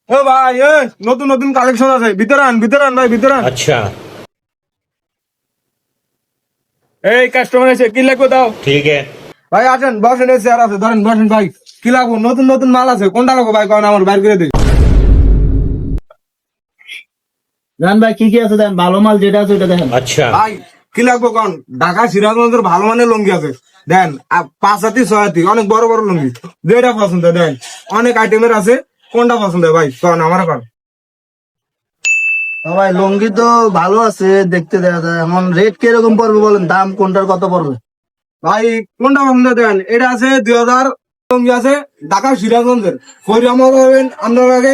ও ভাই নতুন নতুন কালেকশন আছে, ভিতরে আন ভাই, ভিতরে আন। अच्छा এই কাস্টমার এসে কি লাগবে দাও। ठीक है। ভাই আসেন, বসেন, এই চেয়ার আছে, ধরেন বসেন ভাই। কি লাগবো? নতুন নতুন মাল আছে, কোনটা লাগবো ভাই কারণ আমার বাইর করে দিই। জান ভাই কি কি আছে দেন, ভালো মাল যেটা আছে ওটা দেখেন। अच्छा ভাই কি লাগবো কোন? ঢাকা সিরাজগঞ্জের ভালো মানের লুঙ্গি আছে, দেন 5 হাতি 6 হাতি অনেক বড় বড় লুঙ্গি, যেটা পছন্দ দেন। অনেক আইটেমের আছে, কোনটা পছন্দ ভাই কোন আমার কোন। ভাই লুঙ্গি তো ভালো আছে দেখতে, দেখা যায় এখন রেট কিরকম পড়বে বলেন, দাম কোনটার কত পড়বে? ভাই কোনটা পছন্দ দেন? এটা আছে 2000 লুঙ্গি আছে ঢাকা সিরাজগঞ্জের, ফরিয়ামত হবেন আপনার আগে,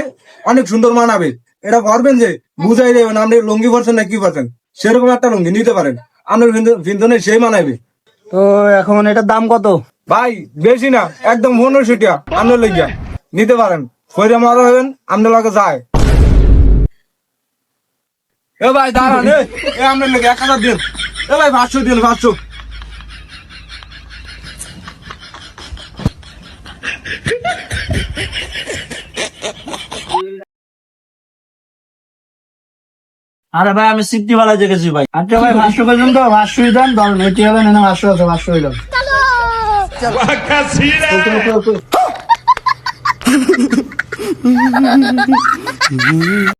অনেক সুন্দর মানাবে। এটা করবেন যে বুঝাই দেবেন আপনি লুঙ্গি পরছেন না কি পরছেন, সেরকম একটা লুঙ্গি নিতে পারেন, আপনার ভিন্দনে সেই মানাবে। তো এখন এটার দাম কত? ভাই বেশি না, একদম 1500 টাকা আপনার লেগিয়া নিতে পারেন। ফরিয়ামত হবেন আপনার লগে যায়। এ ভাই দাঁড়ান, আপনার লেগে 1000 দিন। এ ভাই 500 দিন, 500। আরে ভাই আমি সিফটি বালা দেখেছি ভাই। আচ্ছা ভাই 500 পর্যন্ত 500 দেন, ধরেন এটি হবে না 500 আছে, 500 হইল। ওকে, ওকে, ওকে।